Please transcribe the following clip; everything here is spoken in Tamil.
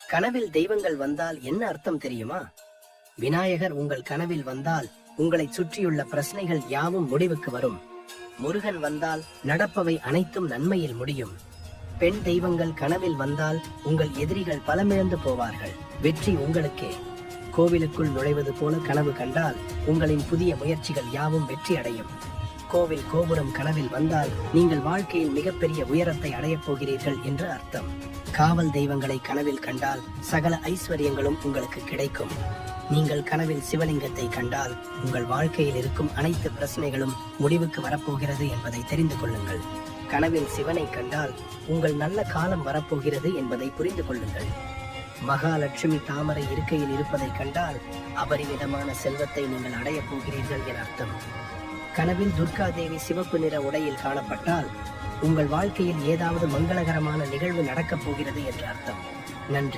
கனவில் தெய்வங்கள் வந்தால் என்ன அர்த்தம் தெரியுமா? விநாயகர் உங்கள் கனவில் வந்தால் உங்களை சுற்றியுள்ள பிரச்சனைகள் யாவும் முடிவுக்கு வரும். முருகன் வந்தால் நடப்பவை அனைத்தும் நன்மையில் முடியும். பெண் தெய்வங்கள் கனவில் வந்தால் உங்கள் எதிரிகள் பலமிழந்து போவார்கள். வெற்றி உங்களுக்கே. கோவிலுக்குள் நுழைவது போல கனவு கண்டால் உங்களின் புதிய முயற்சிகள் யாவும் வெற்றி அடையும். கோவில் கோபுரம் கனவில் வந்தால் நீங்கள் வாழ்க்கையில் மிகப்பெரிய உயரத்தை அடையப் போகிறீர்கள் என்று அர்த்தம். காவல் தெய்வங்களை கனவில் கண்டால் சகல ஐஸ்வர்யங்களும் உங்களுக்கு கிடைக்கும். நீங்கள் கனவில் சிவலிங்கத்தை கண்டால் உங்கள் வாழ்க்கையில் இருக்கும் அனைத்து பிரச்சனைகளும் முடிவுக்கு வரப்போகிறது என்பதை தெரிந்து கொள்ளுங்கள். கனவில் சிவனை கண்டால் உங்கள் நல்ல காலம் வரப்போகிறது என்பதை புரிந்து கொள்ளுங்கள். மகாலட்சுமி தாமரை இருக்கையில் இருப்பதை கண்டால் அபரிமிதமான செல்வத்தை நீங்கள் அடையப் போகிறீர்கள் என அர்த்தம். கனவில் துர்கா தேவி சிவப்பு நிற உடையில் காணப்பட்டால் உங்கள் வாழ்க்கையில் ஏதாவது மங்களகரமான நிகழ்வு நடக்கப் போகிறது என்று அர்த்தம். நன்றி.